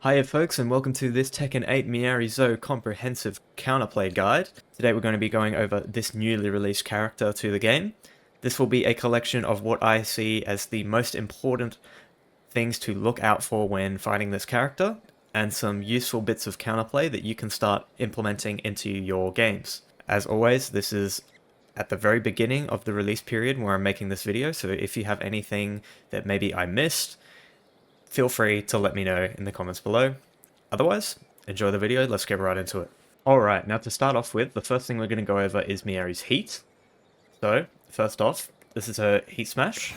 Hiya folks, and welcome to this Tekken 8 Miary Zo comprehensive counterplay guide. Today we're going to be going over this newly released character to the game. This will be a collection of what I see as the most important things to look out for when fighting this character, and some useful bits of counterplay that you can start implementing into your games. As always, this is at the very beginning of the release period where I'm making this video, so if you have anything that maybe I missed, feel free to let me know in the comments below. Otherwise, enjoy the video, let's get right into it. Alright, now to start off with, the first thing we're going to go over is Miary's heat. So, first off, this is her heat smash.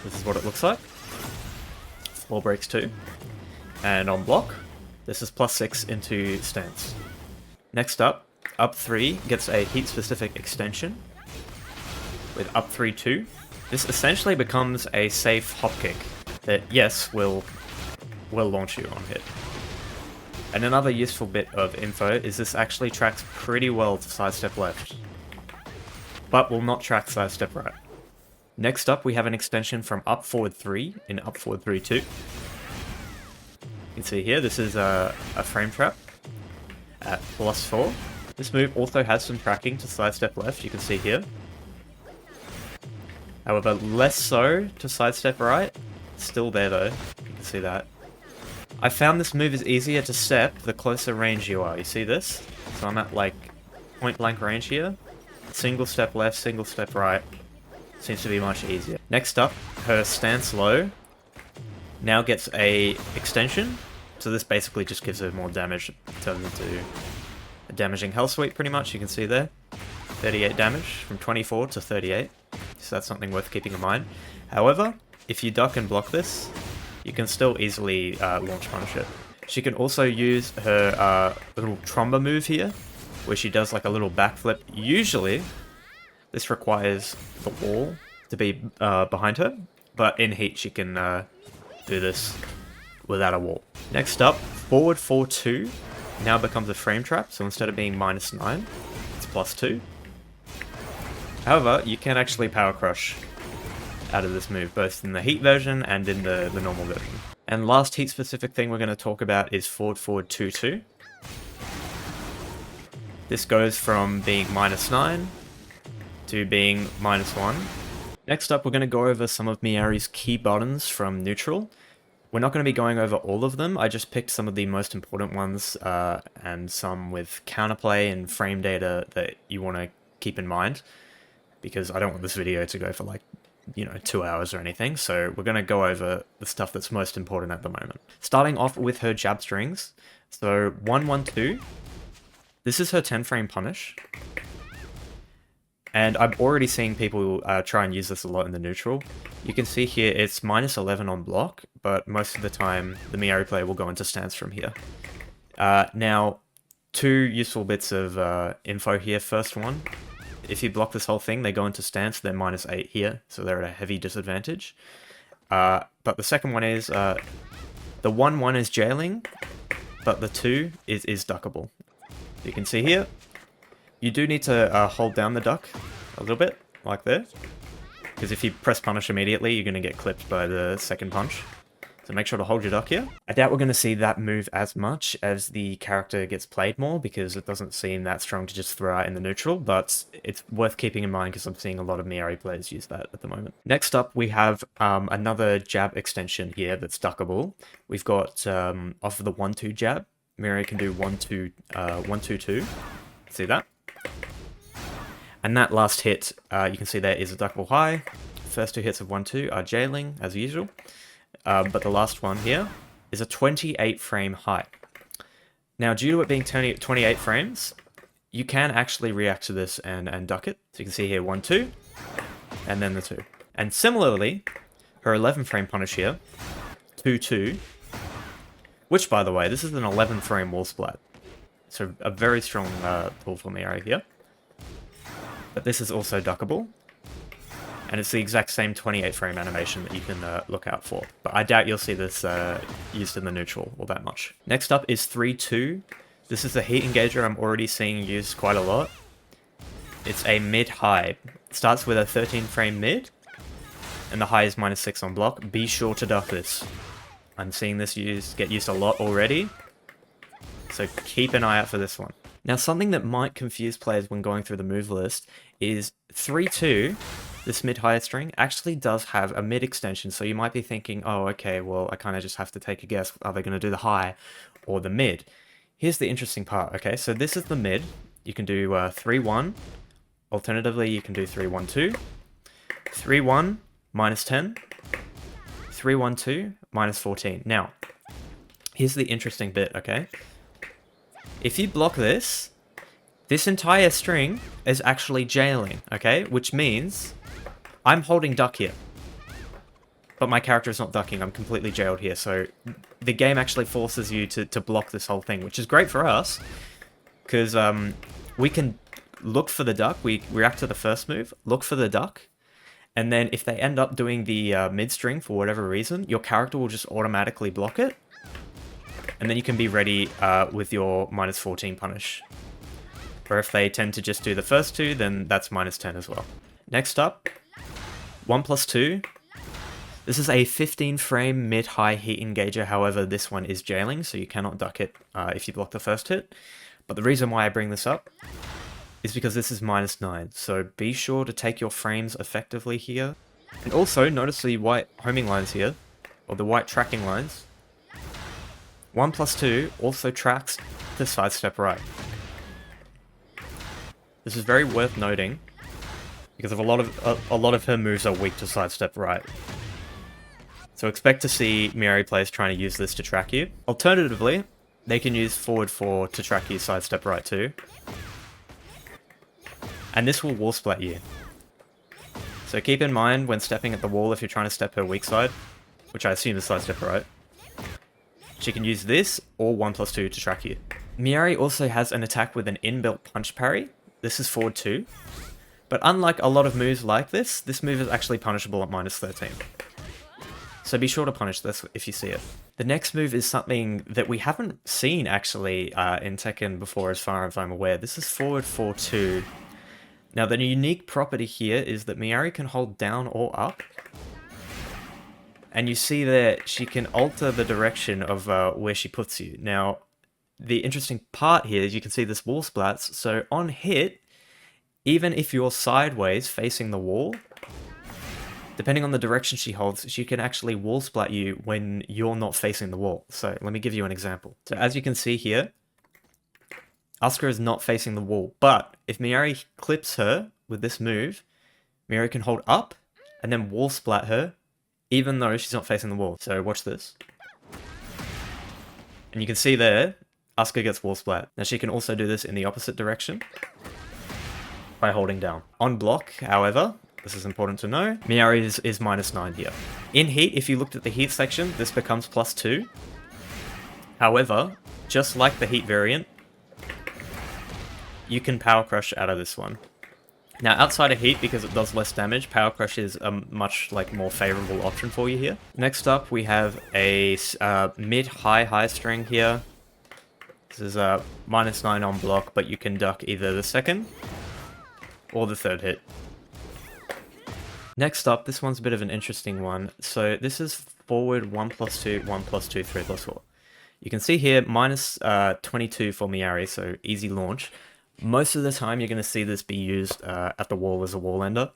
This is what it looks like. 4 breaks 2. And on block, this is +6 into stance. Next up 3 gets a heat specific extension with up 3 2. This essentially becomes a safe hop kick that, yes, will launch you on hit. And another useful bit of info is this actually tracks pretty well to sidestep left, but will not track sidestep right. Next up, we have an extension from up forward 3 in up forward 3 2. You can see here, this is a frame trap at +4. This move also has some tracking to sidestep left, you can see here. However, less so to sidestep right. Still there though, you can see that. I found this move is easier to step the closer range you are. You see this? So I'm at like point blank range here. Single step left, single step right. Seems to be much easier. Next up, her stance low now gets a extension. So this basically just gives her more damage. Turns into a damaging hell sweep pretty much, you can see there. 38 damage from 24 to 38. So that's something worth keeping in mind. However, if you duck and block this, you can still easily launch punish it. She can also use her little Tromba move here, where she does like a little backflip. Usually, this requires the wall to be behind her, but in heat she can do this without a wall. Next up, forward 4-2 now becomes a frame trap, so instead of being -9, it's +2. However, you can actually power crush out of this move, both in the heat version and in the normal version. And last heat specific thing we're going to talk about is forward 2-2. This goes from being -9 to being -1. Next up, we're going to go over some of Miary's key buttons from neutral. We're not going to be going over all of them, I just picked some of the most important ones, and some with counterplay and frame data that you want to keep in mind, because I don't want this video to go for like 2 hours or anything, so we're going to go over the stuff that's most important at the moment. Starting off with her jab strings, so 1-1-2, this is her 10 frame punish, and I'm already seeing people try and use this a lot in the neutral. You can see here it's -11 on block, but most of the time the Miary player will go into stance from here. Now, 2 useful bits of info here. First one, if you block this whole thing, they go into stance, they're -8 here, so they're at a heavy disadvantage. But the second one is, the 1-1 is jailing, but the 2 is duckable. You can see here, you do need to hold down the duck a little bit, like there, because if you press punish immediately, you're going to get clipped by the second punch. So make sure to hold your duck here. I doubt we're going to see that move as much as the character gets played more, because it doesn't seem that strong to just throw out in the neutral, but it's worth keeping in mind because I'm seeing a lot of Miary players use that at the moment. Next up, we have another jab extension here that's duckable. We've got, off of the 1-2 jab, Miary can do 1-2-2. See that? And that last hit, you can see there is a duckable high. First 2 hits of 1-2 are jailing, as usual. But the last one here is a 28 frame high. Now, due to it being 28 frames, you can actually react to this and duck it. So you can see here 1-2, and then the 2. And similarly, her 11 frame punish here, 2-2, which, by the way, this is an 11 frame wall splat. So a very strong pull from Miary here. But this is also duckable. And it's the exact same 28 frame animation that you can look out for. But I doubt you'll see this used in the neutral all that much. Next up is 3-2. This is the heat engager I'm already seeing used quite a lot. It's a mid-high. It starts with a 13 frame mid, and the high is -6 on block. Be sure to duck this. I'm seeing this get used a lot already. So keep an eye out for this one. Now, something that might confuse players when going through the move list is 3-2, this mid-higher string, actually does have a mid extension. So you might be thinking, oh, okay, well, I kind of just have to take a guess. Are they going to do the high or the mid? Here's the interesting part, okay? So this is the mid. You can do 3-1. Alternatively, you can do 3-1-2. 3-1, minus 10. 3-1-2, minus 14. Now, here's the interesting bit, okay? If you block this, this entire string is actually jailing, okay? Which means I'm holding duck here. But my character is not ducking, I'm completely jailed here. So the game actually forces you to block this whole thing, which is great for us. Because we can look for the duck, we react to the first move, look for the duck. And then if they end up doing the mid string for whatever reason, your character will just automatically block it. And then you can be ready with your minus 14 punish. Or if they tend to just do the first two, then that's minus 10 as well. Next up, 1+2. This is a 15 frame mid-high heat engager, however this one is jailing, so you cannot duck it if you block the first hit. But the reason why I bring this up is because this is minus 9, so be sure to take your frames effectively here. And also, notice the white homing lines here, or the white tracking lines. 1+2 also tracks to sidestep right. This is very worth noting, because a lot of her moves are weak to sidestep right. So expect to see Miary players trying to use this to track you. Alternatively, they can use forward 4 to track you sidestep right too. And this will wall splat you. So keep in mind when stepping at the wall if you're trying to step her weak side, which I assume is sidestep right. She can use this or 1+2 to track you. Miary also has an attack with an inbuilt punch parry. This is forward 2. But unlike a lot of moves like this move is actually punishable at minus 13. So be sure to punish this if you see it. The next move is something that we haven't seen actually in Tekken before as far as I'm aware. This is forward 4-2. Now the unique property here is that Miary can hold down or up. And you see that she can alter the direction of where she puts you. Now, the interesting part here is you can see this wall splats. So on hit, even if you're sideways facing the wall, depending on the direction she holds, she can actually wall splat you when you're not facing the wall. So let me give you an example. So as you can see here, Asuka is not facing the wall. But if Miary clips her with this move, Miary can hold up and then wall splat her even though she's not facing the wall. So watch this. And you can see there, Asuka gets wall splat. Now she can also do this in the opposite direction by holding down. On block, however, this is important to know, Miary is minus 9 here. In heat, if you looked at the heat section, this becomes +2. However, just like the heat variant, you can power crush out of this one. Now, outside of heat, because it does less damage, Power Crush is a much more favorable option for you here. Next up, we have a mid-high string here. This is a minus 9 on block, but you can duck either the second or the third hit. Next up, this one's a bit of an interesting one. So this is forward 1+2, 1+2, 3+4. You can see here minus 22 for Miary, so easy launch. Most of the time, you're going to see this be used at the wall as a wall ender.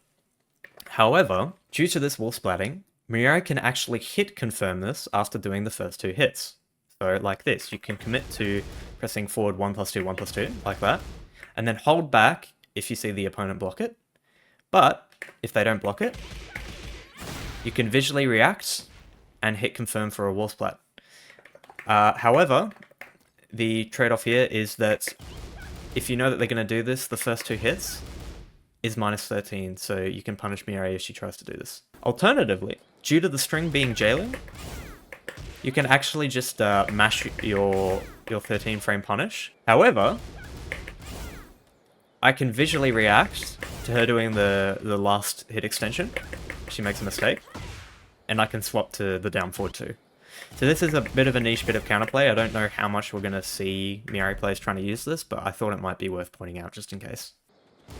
However, due to this wall splatting, Miary can actually hit confirm this after doing the first 2 hits. So like this, you can commit to pressing forward 1+2, 1+2, like that, and then hold back if you see the opponent block it. But if they don't block it, you can visually react and hit confirm for a wall splat. However, the trade-off here is that if you know that they're going to do this, the first 2 hits is minus 13, so you can punish Miary if she tries to do this. Alternatively, due to the string being jailing, you can actually just mash your 13 frame punish. However, I can visually react to her doing the last hit extension. She makes a mistake, and I can swap to the down forward 2. So this is a bit of a niche bit of counterplay. I don't know how much we're going to see Miary players trying to use this, but I thought it might be worth pointing out just in case.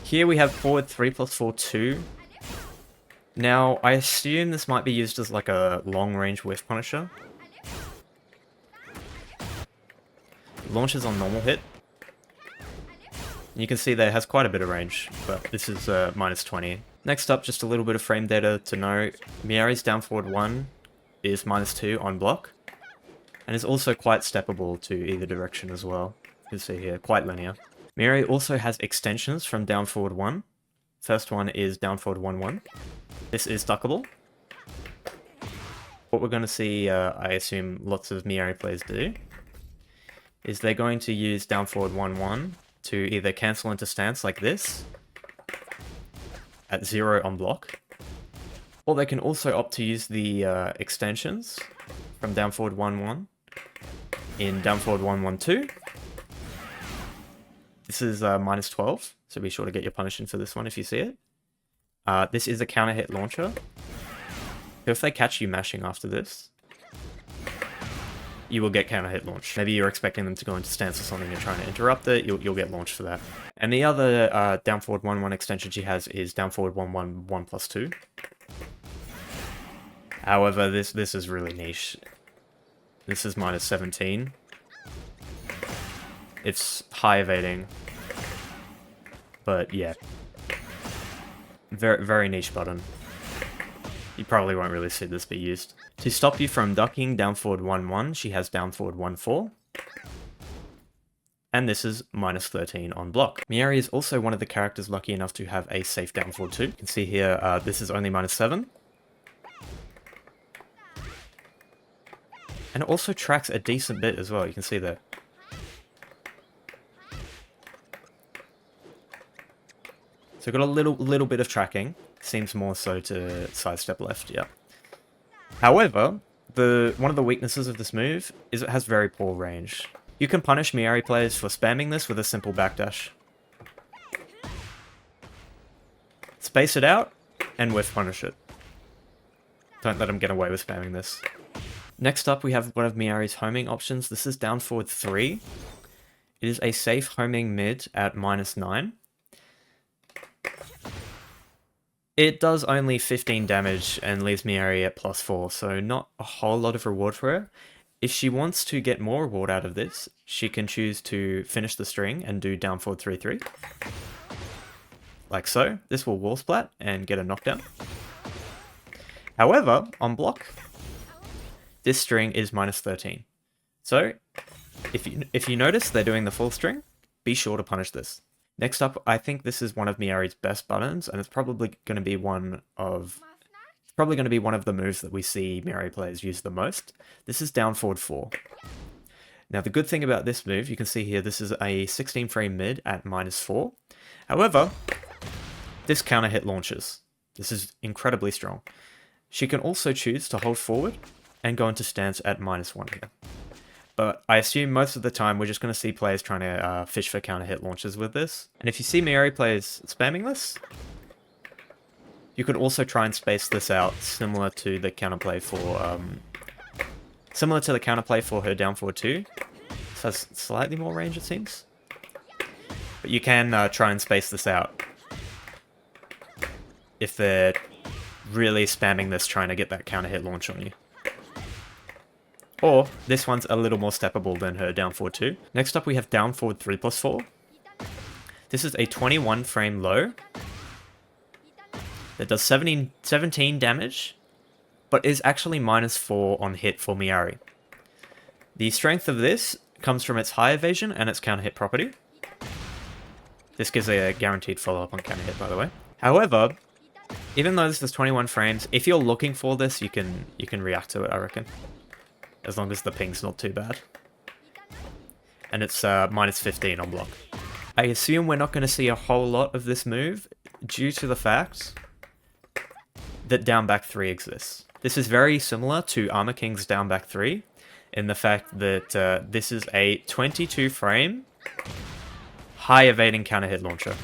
Here we have forward 3+4, 2. Now, I assume this might be used as like a long-range whiff punisher. Launches on normal hit. You can see there it has quite a bit of range, but this is minus 20. Next up, just a little bit of frame data to know. Miary's down forward 1 is minus 2 on block, and is also quite steppable to either direction as well. You can see here, quite linear. Miary also has extensions from down forward 1. First one is down forward 1-1. This is duckable. What we're going to see, I assume lots of Miary players do, is they're going to use down forward 1-1 to either cancel into stance like this, at 0 on block, or they can also opt to use the extensions from down forward 1-1 in down forward 1-1-2. This is minus 12, so be sure to get your punish in for this one if you see it. This is a counter hit launcher. So if they catch you mashing after this, you will get counter hit launch. Maybe you're expecting them to go into stance or something, you're trying to interrupt it, you'll get launched for that. And the other down forward 1-1 extension she has is down forward 1-1, 1+2. However, this is really niche. This is minus 17. It's high evading, but yeah, very, very niche button. You probably won't really see this be used. To stop you from ducking down forward 1-1, she has down forward 1-4. And this is minus 13 on block. Miary is also one of the characters lucky enough to have a safe down forward 2. You can see here, this is only minus 7. And it also tracks a decent bit as well, you can see there. So got a little bit of tracking. Seems more so to sidestep left, yeah. However, one of the weaknesses of this move is it has very poor range. You can punish Miary players for spamming this with a simple backdash. Space it out, and whiff punish it. Don't let them get away with spamming this. Next up, we have one of Miary's homing options. This is down forward 3. It is a safe homing mid at minus 9. It does only 15 damage and leaves Miary at plus 4, so not a whole lot of reward for her. If she wants to get more reward out of this, she can choose to finish the string and do down forward 3-3. Like so. This will wall splat and get a knockdown. However, on block, this string is minus 13. So, if you notice they're doing the full string, be sure to punish this. Next up, I think this is one of Miary's best buttons, and it's probably going to be one of the moves that we see Miary players use the most. This is down forward 4. Now, the good thing about this move, you can see here, this is a 16 frame mid at minus 4. However, this counter hit launches. This is incredibly strong. She can also choose to hold forward and go into stance at minus 1 here. But I assume most of the time we're just going to see players trying to fish for counter hit launches with this. And if you see Miary players spamming this, you could also try and space this out, similar to the counterplay for her down forward 2. This has slightly more range, it seems. But you can try and space this out if they're really spamming this, trying to get that counter hit launch on you. Or, this one's a little more steppable than her down forward 2. Next up we have down forward 3+4. This is a 21 frame low that does 17 damage, but is actually minus 4 on hit for Miary. The strength of this comes from its high evasion and its counter hit property. This gives a guaranteed follow-up on counter hit, by the way. However, even though this is 21 frames, if you're looking for this, you can react to it, I reckon. As long as the ping's not too bad. And it's minus 15 on block. I assume we're not going to see a whole lot of this move due to the fact that down back 3 exists. This is very similar to Armor King's down back 3 in the fact that this is a 22 frame high evading counter hit launcher.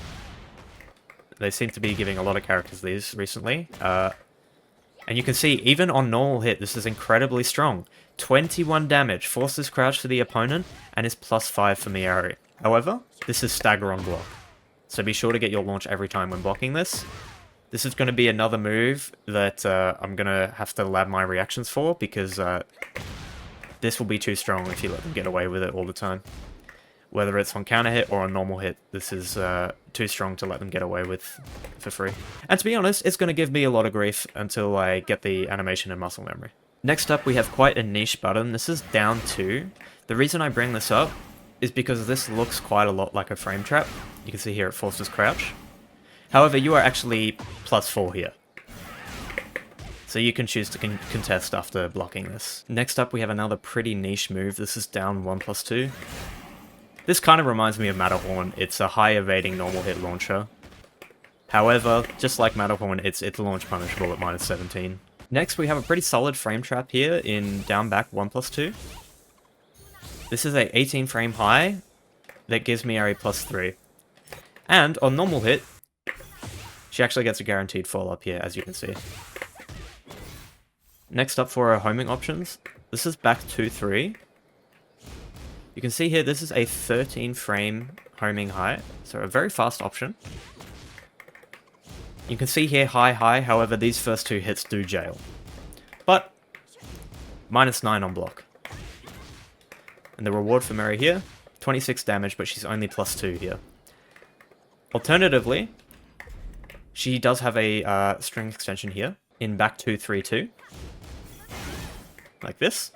They seem to be giving a lot of characters these recently. And you can see, even on normal hit, this is incredibly strong. 21 damage, forces crouch to the opponent, and is plus 5 for Miary. However, this is stagger on block. So be sure to get your launch every time when blocking this. This is going to be another move that I'm going to have to lab my reactions for, because this will be too strong if you let them get away with it all the time. Whether it's on counter hit or on normal hit, this is too strong to let them get away with for free. And to be honest, it's going to give me a lot of grief until I get the animation and muscle memory. Next up, we have quite a niche button. This is down 2. The reason I bring this up is because this looks quite a lot like a frame trap. You can see here it forces crouch. However, you are actually +4 here. So you can choose to contest after blocking this. Next up, we have another pretty niche move. This is down 1+2. This kind of reminds me of Matterhorn. It's a high evading normal hit launcher. However, just like Matterhorn, it's launch punishable at -17. Next, we have a pretty solid frame trap here in down back 1+2. This is a 18 frame high that gives Miary +3. And on normal hit, she actually gets a guaranteed fall up here, as you can see. Next up for our homing options, this is back 2-3. You can see here, this is a 13 frame homing high, so a very fast option. You can see here high, however these first 2 hits do jail. But, -9 on block. And the reward for Mary here, 26 damage, but she's only +2 here. Alternatively, she does have a string extension here, in back 2-3-2. Like this.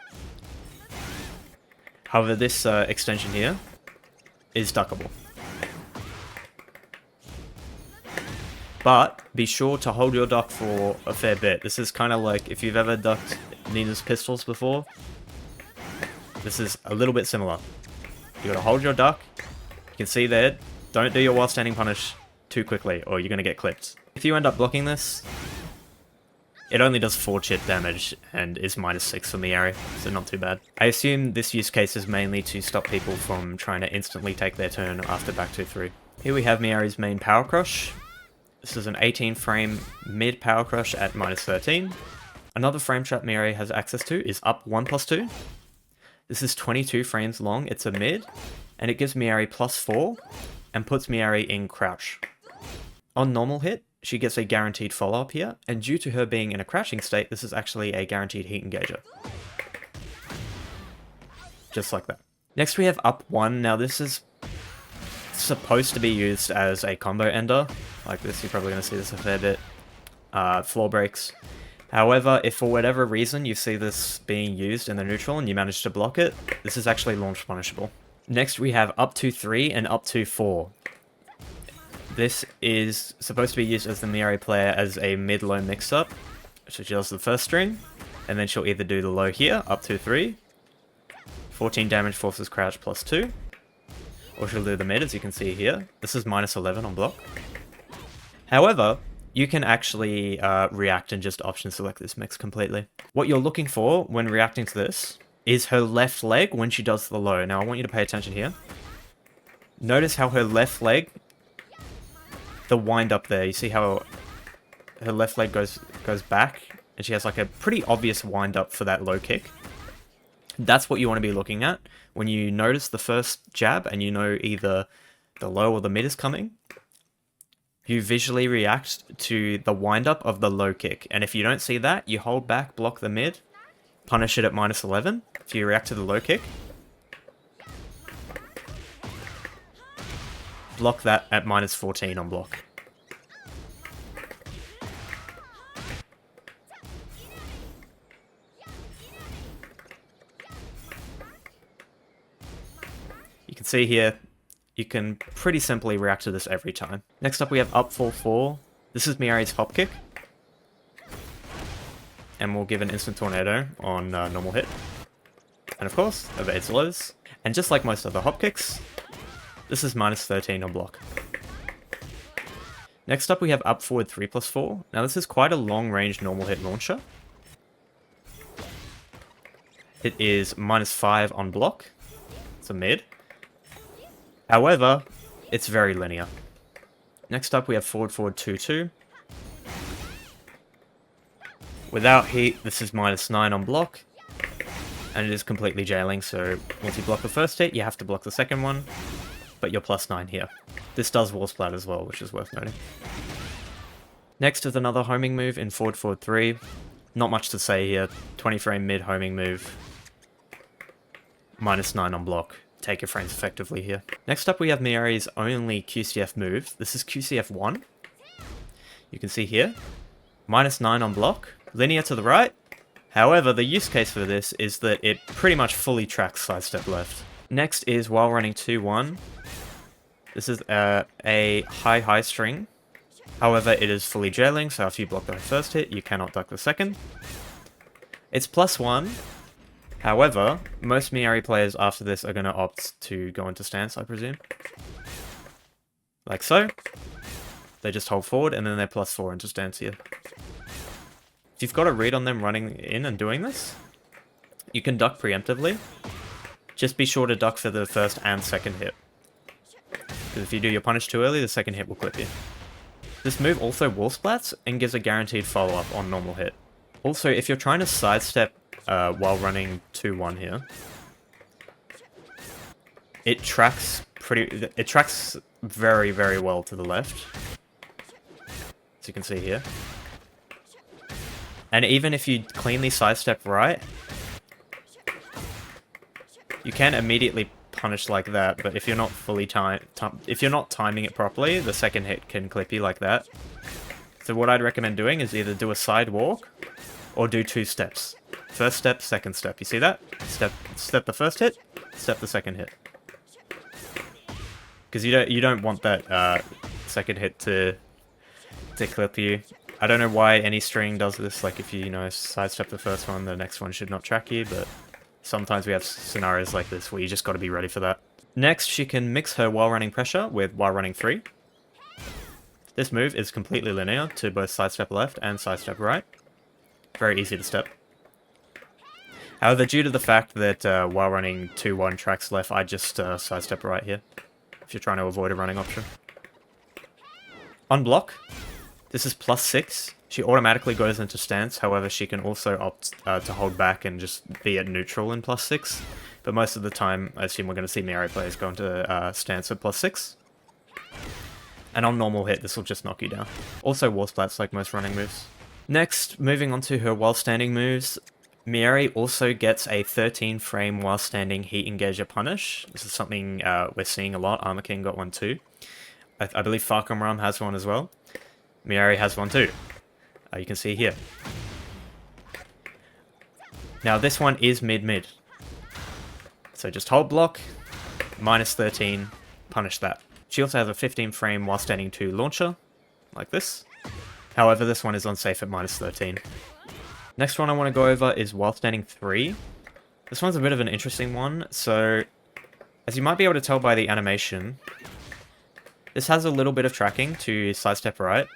However, this extension here is duckable. But be sure to hold your duck for a fair bit. This is kind of like if you've ever ducked Nina's pistols before. This is a little bit similar. You gotta hold your duck. You can see there. Don't do your while standing punish too quickly or you're gonna get clipped. If you end up blocking this, it only does 4 chip damage and is -6 for Miary, so not too bad. I assume this use case is mainly to stop people from trying to instantly take their turn after back 2-3. Here we have Miary's main power crush. This is an 18 frame mid power crush at -13. Another frame trap Miary has access to is up 1+2. This is 22 frames long, it's a mid, and it gives Miary +4 and puts Miary in crouch. On normal hit, she gets a guaranteed follow-up here, and due to her being in a crouching state, this is actually a guaranteed heat engager. Just like that. Next we have up 1. Now this is supposed to be used as a combo ender. Like this, you're probably going to see this a fair bit. Floor breaks. However, if for whatever reason you see this being used in the neutral and you manage to block it, this is actually launch punishable. Next we have up 2-3 and up 2-4. This is supposed to be used as the Miary player as a mid-low mix-up. So she does the first string, and then she'll either do the low here, up 2-3, 14 damage forces crouch +2, or she'll do the mid, as you can see here. This is -11 on block. However, you can actually react and just option select this mix completely. What you're looking for when reacting to this is her left leg when she does the low. Now I want you to pay attention here. Notice how her left leg, the wind up there, you see how her left leg goes back, and she has like a pretty obvious wind up for that low kick. That's what you want to be looking at when you notice the first jab and you know either the low or the mid is coming. You visually react to the wind up of the low kick, and if you don't see that, you hold back, block the mid, punish it at -11. If you react to the low kick, block that at -14 on block. You can see here, you can pretty simply react to this every time. Next up we have up 4-4. This is Miary's hop kick. And we'll give an instant tornado on normal hit. And of course, evades lows. And just like most other hop kicks, this is -13 on block. Next up we have up forward 3+4. Now this is quite a long range normal hit launcher. It is -5 on block. It's a mid. However, it's very linear. Next up we have forward 2-2. Without heat, this is -9 on block. And it is completely jailing, so once you block the first hit, you have to block the second one. But you're +9 here. This does wall splat as well, which is worth noting. Next is another homing move in forward 3. Not much to say here. 20 frame mid homing move. -9 on block. take your frames effectively here. Next up we have Miary's only QCF move. This is QCF 1. You can see here, -9 on block, linear to the right. However, the use case for this is that it pretty much fully tracks sidestep left. Next is while running 2-1. This is a high string. However, it is fully jailing, so if you block the first hit, you cannot duck the second. It's +1. However, most Miary players after this are going to opt to go into stance, I presume. Like so. They just hold forward, and then they're +4 into stance here. If you've got a read on them running in and doing this, you can duck preemptively. Just be sure to duck for the first and second hit. Because if you do your punish too early, the second hit will clip you. This move also wall splats and gives a guaranteed follow-up on normal hit. Also, if you're trying to sidestep while running 2-1 here, it tracks very, very well to the left. As you can see here. And even if you cleanly sidestep right, you can immediately punish like that, but if you're not fully if you're not timing it properly, the second hit can clip you like that. So what I'd recommend doing is either do a side walk or do 2 steps. First step, second step. You see that? Step the first hit, step the second hit. Because you don't want that second hit to clip you. I don't know why any string does this, like if you sidestep the first one, the next one should not track you, but sometimes we have scenarios like this where you just got to be ready for that. Next, she can mix her while running pressure with while running 3. This move is completely linear to both sidestep left and sidestep right. Very easy to step. However, due to the fact that while running 2-1 tracks left, I just sidestep right here, if you're trying to avoid a running option. On block, this is +6. She automatically goes into stance, however she can also opt to hold back and just be at neutral in +6. But most of the time, I assume we're going to see Miary players go into stance at +6. And on normal hit, this will just knock you down. Also wall splats like most running moves. Next, moving on to her while standing moves, Miary also gets a 13 frame while standing heat engager punish. This is something we're seeing a lot. Armor King got one too. I believe Farcom Ram has one as well. Miary has one too. You can see here. Now this one is mid-mid. So just hold block, -13, punish that. She also has a 15 frame while standing 2 launcher, like this. However, this one is unsafe at -13. Next one I want to go over is while standing 3. This one's a bit of an interesting one. So, as you might be able to tell by the animation, this has a little bit of tracking to sidestep right.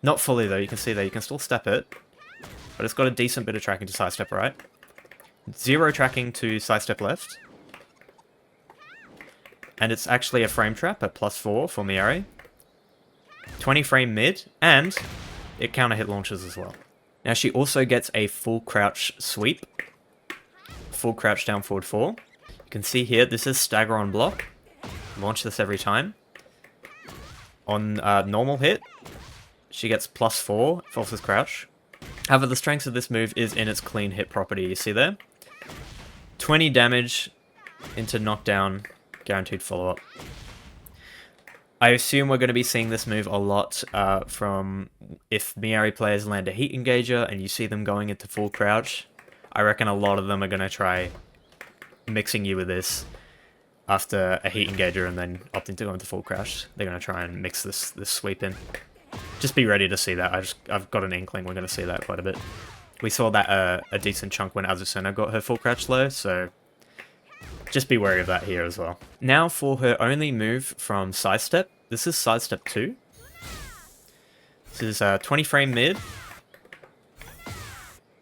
Not fully though, you can see that you can still step it, but it's got a decent bit of tracking to sidestep right. 0 tracking to sidestep left. And it's actually a frame trap at +4 for Miary. 20 frame mid, and it counter hit launches as well. Now she also gets a full crouch sweep. Full crouch down forward 4. You can see here, this is stagger on block. Launch this every time. On normal hit, she gets +4, forces crouch. However, the strength of this move is in its clean hit property, you see there? 20 damage into knockdown, guaranteed follow-up. I assume we're going to be seeing this move a lot from if Miary players land a heat engager and you see them going into full crouch. I reckon a lot of them are going to try mixing you with this after a heat engager and then opting to go into full crouch. They're going to try and mix this sweep in. Just be ready to see that. I've got an inkling we're going to see that quite a bit. We saw that a decent chunk when Azucena got her full crouch low, so just be wary of that here as well. Now for her only move from sidestep. This is sidestep 2. This is 20 frame mid.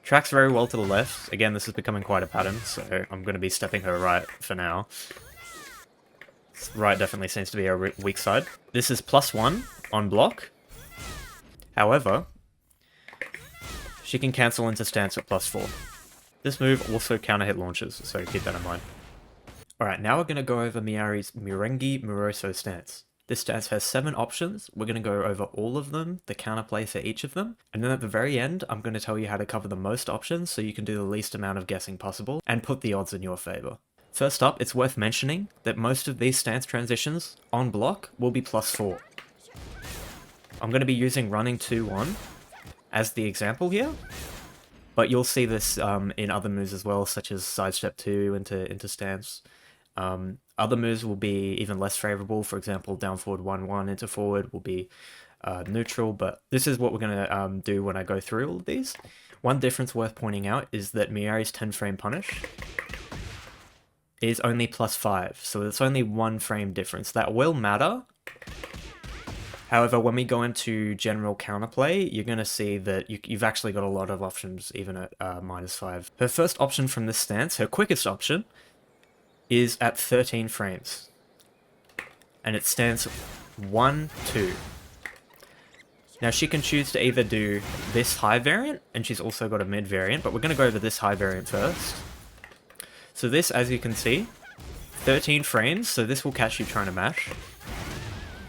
Tracks very well to the left. Again, this is becoming quite a pattern, so I'm going to be stepping her right for now. Right definitely seems to be our weak side. This is +1 on block. However, she can cancel into stance at +4. This move also counter hit launches, so keep that in mind. Alright, now we're going to go over Miary's Morengy Miroso stance. This stance has 7 options. We're going to go over all of them, the counterplay for each of them, and then at the very end, I'm going to tell you how to cover the most options so you can do the least amount of guessing possible and put the odds in your favor. First up, it's worth mentioning that most of these stance transitions on block will be +4. I'm going to be using running 2-1 as the example here, but you'll see this in other moves as well, such as sidestep 2 into stance. Other moves will be even less favorable. For example, down forward 1-1 into forward will be neutral, but this is what we're going to do when I go through all of these. One difference worth pointing out is that Miari's 10-frame punish is only +5, so it's only 1 frame difference. That will matter. However, when we go into general counterplay, you're going to see that you've actually got a lot of options, even at -5. Her first option from this stance, her quickest option, is at 13 frames. And it stands 1-2. Now she can choose to either do this high variant, and she's also got a mid variant, but we're going to go over this high variant first. So this, as you can see, 13 frames, so this will catch you trying to mash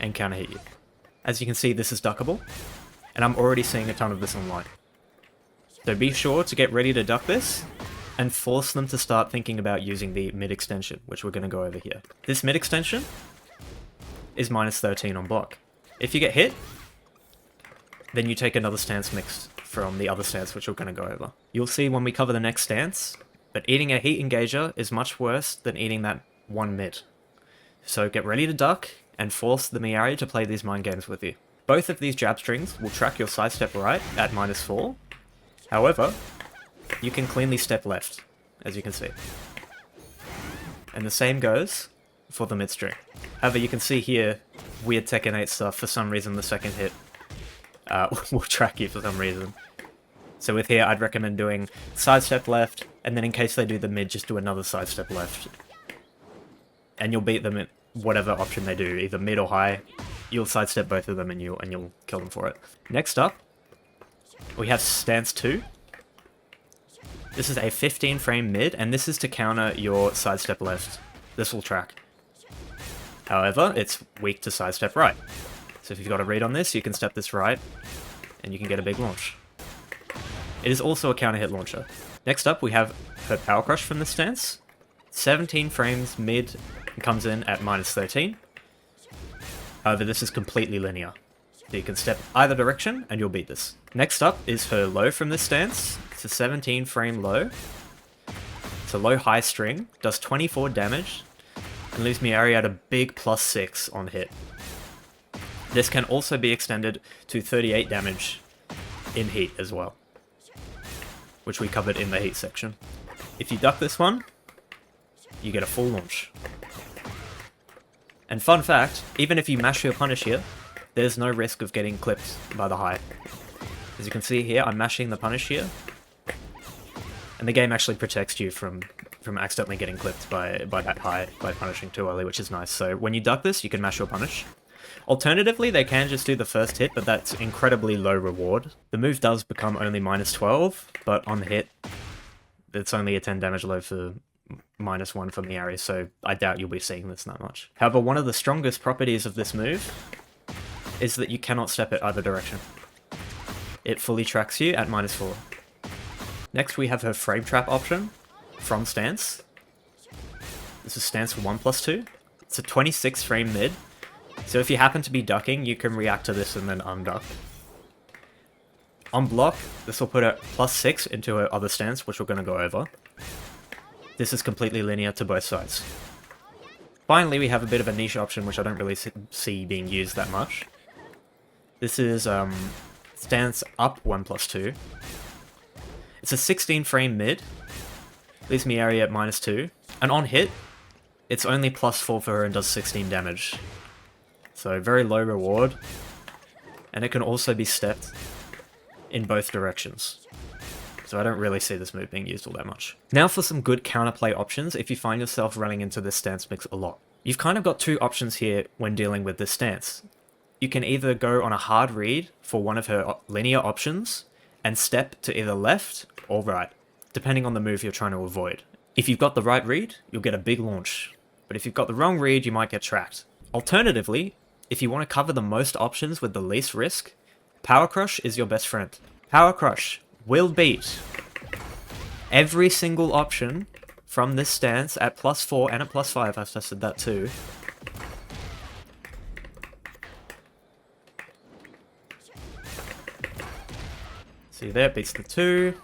and counter hit you. As you can see, this is duckable, and I'm already seeing a ton of this online. So be sure to get ready to duck this, and force them to start thinking about using the mid extension, which we're going to go over here. This mid extension is -13 on block. If you get hit, then you take another stance mixed from the other stance, which we're going to go over. You'll see when we cover the next stance, but eating a heat engager is much worse than eating that one mid. So get ready to duck, and force the Miary to play these mind games with you. Both of these jab strings will track your sidestep right at -4. However, you can cleanly step left, as you can see. And the same goes for the mid string. However, you can see here, weird Tekken 8 stuff, for some reason the second hit will track you for some reason. So with here, I'd recommend doing sidestep left, and then in case they do the mid, just do another sidestep left. And you'll beat them at whatever option they do, either mid or high. You'll sidestep both of them and you'll kill them for it. Next up, we have stance 2. This is a 15 frame mid, and this is to counter your sidestep left. This will track. However, it's weak to sidestep right. So if you've got a read on this, you can step this right, and you can get a big launch. It is also a counter hit launcher. Next up, we have her power crush from this stance. 17 frames mid, comes in at -13. However, this is completely linear. So you can step either direction and you'll beat this. Next up is her low from this stance. It's a 17 frame low. It's a low high string, does 24 damage, and leaves Miary at a big +6 on hit. This can also be extended to 38 damage in heat as well, which we covered in the heat section. If you duck this one, you get a full launch. And fun fact, even if you mash your punish here, there's no risk of getting clipped by the high. As you can see here, I'm mashing the punish here, and the game actually protects you from accidentally getting clipped by that high, by punishing too early, which is nice. So when you duck this, you can mash your punish. Alternatively, they can just do the first hit, but that's incredibly low reward. The move does become only -12, but on hit, it's only a 10 damage low for -1 for Miary, so I doubt you'll be seeing this that much. However, one of the strongest properties of this move is that you cannot step it either direction. It fully tracks you at -4. Next, we have her frame trap option from stance. This is stance 1+2. It's a 26 frame mid, so if you happen to be ducking, you can react to this and then unduck. On block, this will put a +6 into her other stance, which we're going to go over. This is completely linear to both sides. Finally, we have a bit of a niche option, which I don't really see being used that much. This is stance up 1+2. It's a 16 frame mid, leaves Miary at -2, and on hit, it's only +4 for her and does 16 damage. So very low reward, and it can also be stepped in both directions. So I don't really see this move being used all that much. Now for some good counterplay options if you find yourself running into this stance mix a lot. You've kind of got two options here when dealing with this stance. You can either go on a hard read for one of her linear options and step to either left or right, depending on the move you're trying to avoid. If you've got the right read, you'll get a big launch, but if you've got the wrong read, you might get tracked. Alternatively, if you want to cover the most options with the least risk, Power Crush is your best friend. Power Crush will beat every single option from this stance at +4 and at +5, I've tested that too. See there, beats the 2.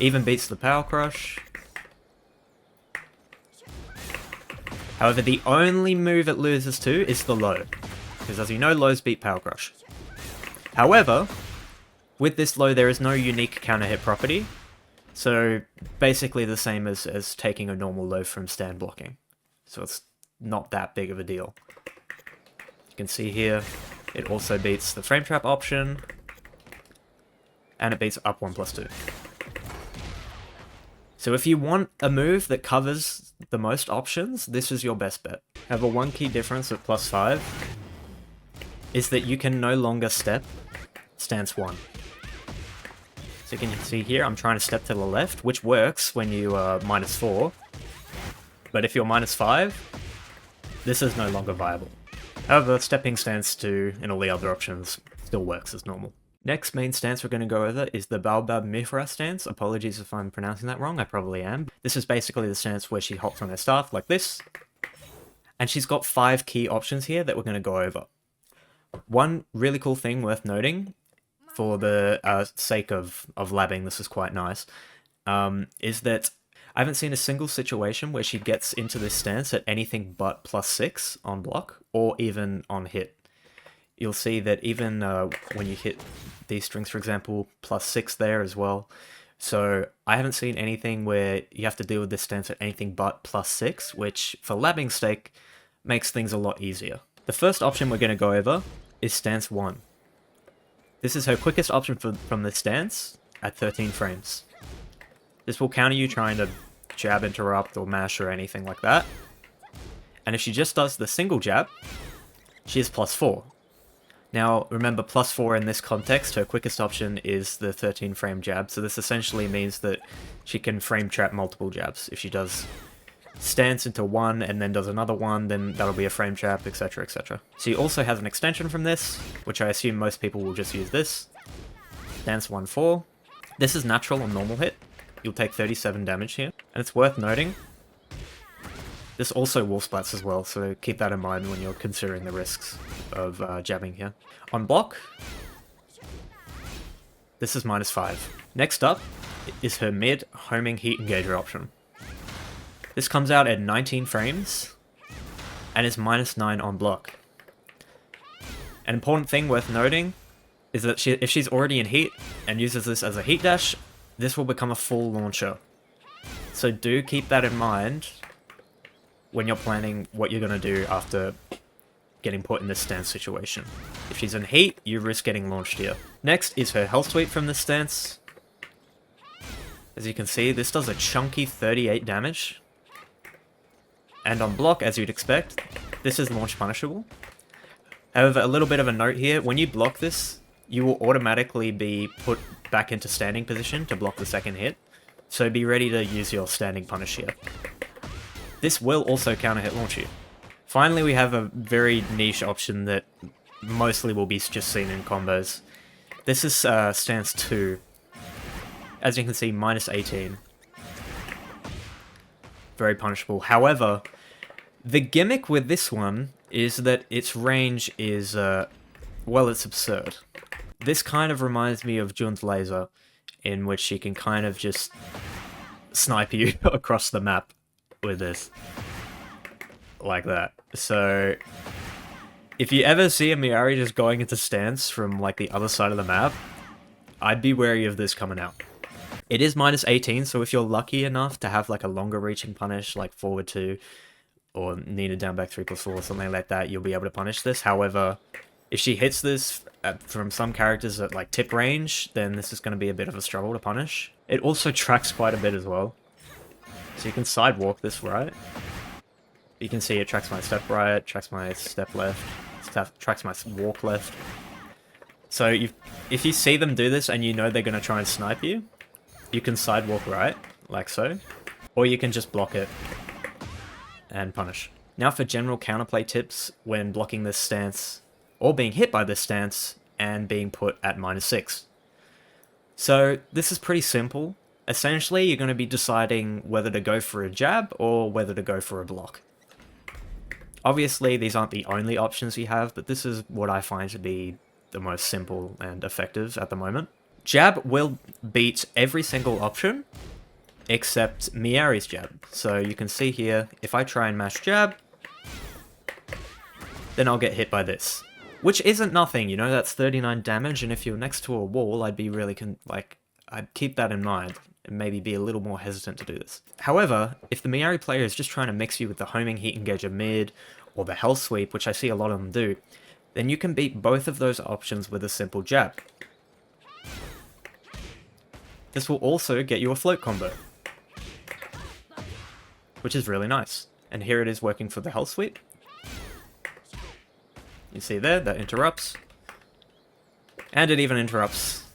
Even beats the Power Crush. However, the only move it loses to is the low, because as you know, lows beat Power Crush. However, with this low, there is no unique counter hit property, so basically the same as taking a normal low from stand blocking. So it's not that big of a deal. You can see here, it also beats the frame trap option, and it beats up 1+2. So if you want a move that covers the most options, this is your best bet. However, one key difference with +5 is that you can no longer step stance 1. So you can see here, I'm trying to step to the left, which works when you are -4. But if you're -5, this is no longer viable. However, stepping stance 2 and all the other options still works as normal. Next main stance we're going to go over is the Baobab Mihira stance. Apologies if I'm pronouncing that wrong, I probably am. This is basically the stance where she hops on her staff like this. And she's got 5 key options here that we're going to go over. One really cool thing worth noting, for the sake of labbing, this is quite nice, is that I haven't seen a single situation where she gets into this stance at anything but +6 on block, or even on hit. You'll see that even when you hit these strings, for example, +6 there as well. So I haven't seen anything where you have to deal with this stance at anything but +6, which for labbing's sake makes things a lot easier. The first option we're going to go over is stance 1. This is her quickest option from this stance at 13 frames. This will counter you trying to jab, interrupt, or mash or anything like that. And if she just does the single jab, she is +4. Now, remember, +4 in this context, her quickest option is the 13 frame jab, so this essentially means that she can frame trap multiple jabs. If she does stance into one and then does another one, then that'll be a frame trap, etc, etc. She also has an extension from this, which I assume most people will just use this. Stance 1-4. This is natural on normal hit. You'll take 37 damage here. And it's worth noting, this also wall splats as well, so keep that in mind when you're considering the risks of jabbing here. On block, this is -5. Next up is her mid homing heat engager option. This comes out at 19 frames and is -9 on block. An important thing worth noting is that if she's already in heat and uses this as a heat dash, this will become a full launcher. So do keep that in mind when you're planning what you're going to do after getting put in this stance situation. If she's in heat, you risk getting launched here. Next is her health sweep from this stance. As you can see, this does a chunky 38 damage. And on block, as you'd expect, this is launch punishable. However, a little bit of a note here, when you block this, you will automatically be put back into standing position to block the second hit. So be ready to use your standing punish here. This will also counter hit launch you. Finally, we have a very niche option that mostly will be just seen in combos. This is stance 2. As you can see, -18. Very punishable. However, the gimmick with this one is that its range is, well, it's absurd. This kind of reminds me of Jun's laser, in which she can kind of just snipe you across the map with this. Like that. So, if you ever see a Miary just going into stance from like the other side of the map, I'd be wary of this coming out. It is -18, so if you're lucky enough to have like a longer reaching punish, like forward 2, or Nina down back 3+4, or something like that, you'll be able to punish this. However, if she hits this from some characters at like tip range, then this is going to be a bit of a struggle to punish. It also tracks quite a bit as well. So you can sidewalk this right. You can see it tracks my step right, tracks my step left, tracks my walk left. So if you see them do this and you know they're going to try and snipe you, you can sidewalk right, like so. Or you can just block it and punish. Now for general counterplay tips when blocking this stance, or being hit by this stance, and being put at -6. So this is pretty simple. Essentially, you're going to be deciding whether to go for a jab or whether to go for a block. Obviously, these aren't the only options you have, but this is what I find to be the most simple and effective at the moment. Jab will beat every single option except Miary's jab. So you can see here, if I try and mash jab, then I'll get hit by this. Which isn't nothing, you know, that's 39 damage, and if you're next to a wall, I'd be really, I'd keep that in mind, and maybe be a little more hesitant to do this. However, if the Miary player is just trying to mix you with the homing heat engager mid, or the hell sweep, which I see a lot of them do, then you can beat both of those options with a simple jab. This will also get you a float combo, which is really nice. And here it is working for the hell sweep. You see there, that interrupts. And it even interrupts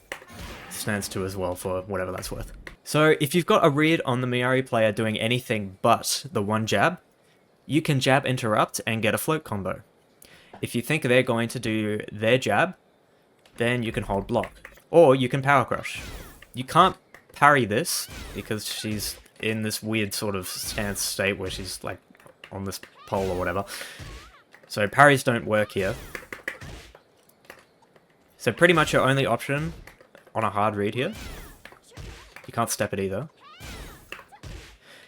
Stance 2 as well, for whatever that's worth. So if you've got a read on the Miary player doing anything but the one jab, you can jab interrupt and get a float combo. If you think they're going to do their jab, then you can hold block. Or you can power crush. You can't parry this, because she's in this weird sort of stance state where she's like on this pole or whatever. So parries don't work here. So pretty much your only option on a hard read here. You can't step it either.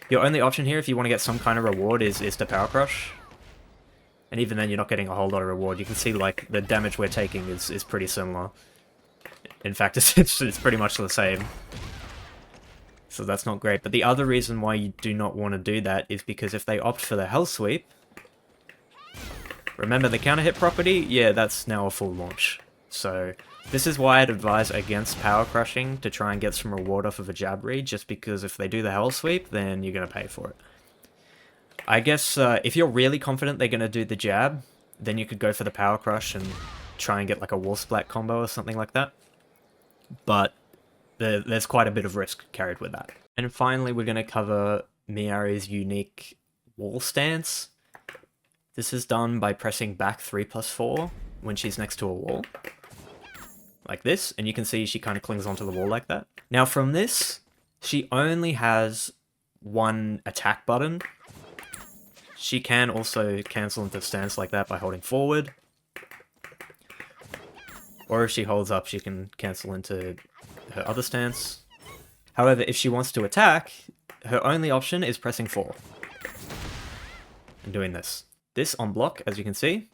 Your only option here, if you want to get some kind of reward, is to power crush. And even then, you're not getting a whole lot of reward. You can see, like, the damage we're taking is pretty similar. In fact, it's pretty much the same. So that's not great. But the other reason why you do not want to do that is because if they opt for the hell sweep, remember the counter hit property? Yeah, that's now a full launch. So this is why I'd advise against power crushing, to try and get some reward off of a jab read, just because if they do the hell sweep, then you're going to pay for it. I guess if you're really confident they're going to do the jab, then you could go for the power crush and try and get like a wall splat combo or something like that. But there's quite a bit of risk carried with that. And finally, we're going to cover Miary's unique wall stance. This is done by pressing back 3+4 when she's next to a wall. Like this, and you can see she kind of clings onto the wall like that. Now from this, she only has one attack button. She can also cancel into stance like that by holding forward. Or if she holds up, she can cancel into her other stance. However, if she wants to attack, her only option is pressing 4. And doing this. This on block, as you can see,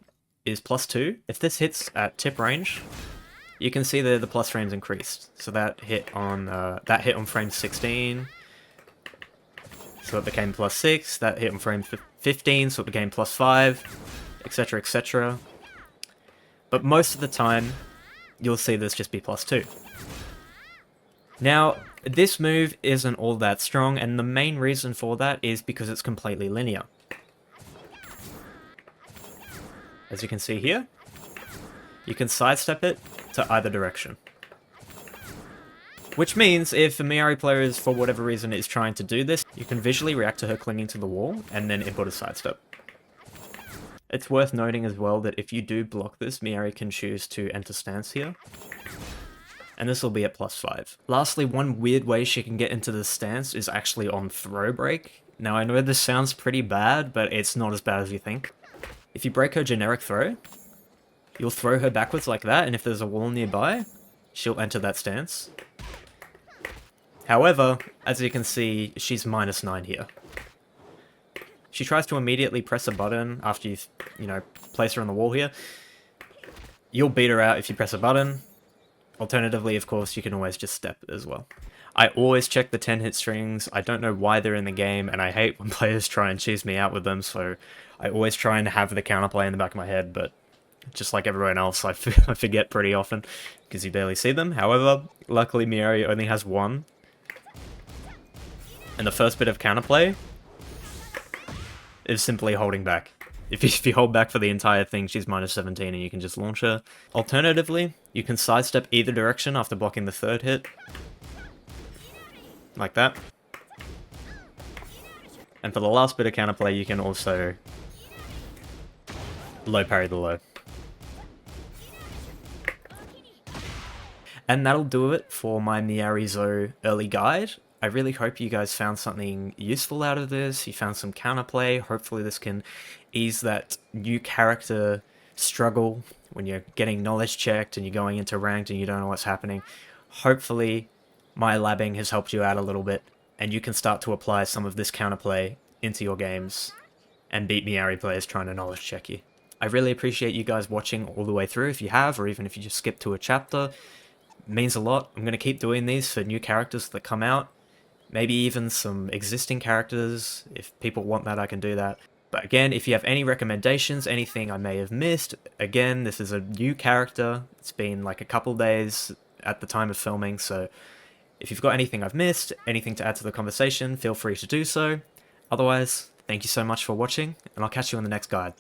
is +2. If this hits at tip range, you can see the plus frames increased. So that hit on frame 16, so it became +6. That hit on frame 15, so it became +5, etc., etc. But most of the time, you'll see this just be +2. Now, this move isn't all that strong, and the main reason for that is because it's completely linear. As you can see here, you can sidestep it to either direction. Which means if a Miary player is, for whatever reason, is trying to do this, you can visually react to her clinging to the wall and then input a sidestep. It's worth noting as well that if you do block this, Miary can choose to enter stance here. And this will be at +5. Lastly, one weird way she can get into the stance is actually on throw break. Now I know this sounds pretty bad, but it's not as bad as you think. If you break her generic throw, you'll throw her backwards like that, and if there's a wall nearby, she'll enter that stance. However, as you can see, she's -9 here. She tries to immediately press a button after you place her on the wall here. You'll beat her out if you press a button. Alternatively, of course, you can always just step as well. I always check the 10 hit strings. I don't know why they're in the game, and I hate when players try and cheese me out with them, so I always try and have the counterplay in the back of my head, but just like everyone else, I forget pretty often, because you barely see them. However, luckily Miary only has one. And the first bit of counterplay is simply holding back. If you hold back for the entire thing, she's -17 and you can just launch her. Alternatively, you can sidestep either direction after blocking the third hit. Like that. And for the last bit of counterplay, you can also low parry the low. And that'll do it for my Miary Zo early guide. I really hope you guys found something useful out of this. You found some counterplay. Hopefully this can ease that new character struggle when you're getting knowledge checked and you're going into ranked and you don't know what's happening. Hopefully my labbing has helped you out a little bit and you can start to apply some of this counterplay into your games and beat Miary players trying to knowledge check you. I really appreciate you guys watching all the way through if you have, or even if you just skip to a chapter. It means a lot. I'm going to keep doing these for new characters that come out. Maybe even some existing characters. If people want that, I can do that. But again, if you have any recommendations, anything I may have missed, again, this is a new character. It's been like a couple days at the time of filming, so if you've got anything I've missed, anything to add to the conversation, feel free to do so. Otherwise, thank you so much for watching, and I'll catch you in the next guide.